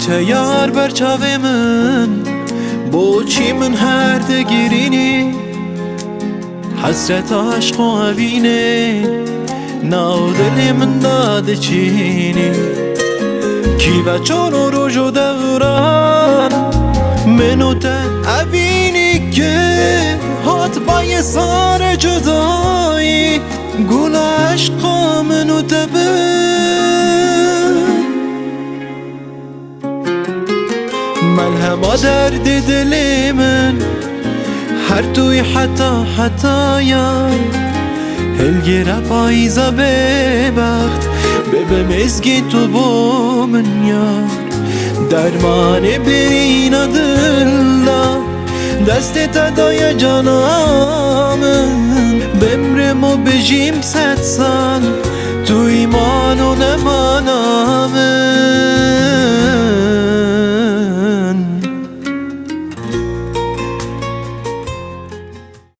چه یار بر چاوه من بوچی من هر دگیرینی حسرت عشق و اوینه ناو دل من داده چینی کی و چون و روش و دوران منو ته اوینی که هات با یه سار جدایی گل عشق منو ملهما درد دل من هر توی حتی یار هلگیره پاییزا به بخت به مزگی تو با من یار درمان برینا دلا دست تدای جانامن بمرم و بجیم 100 سال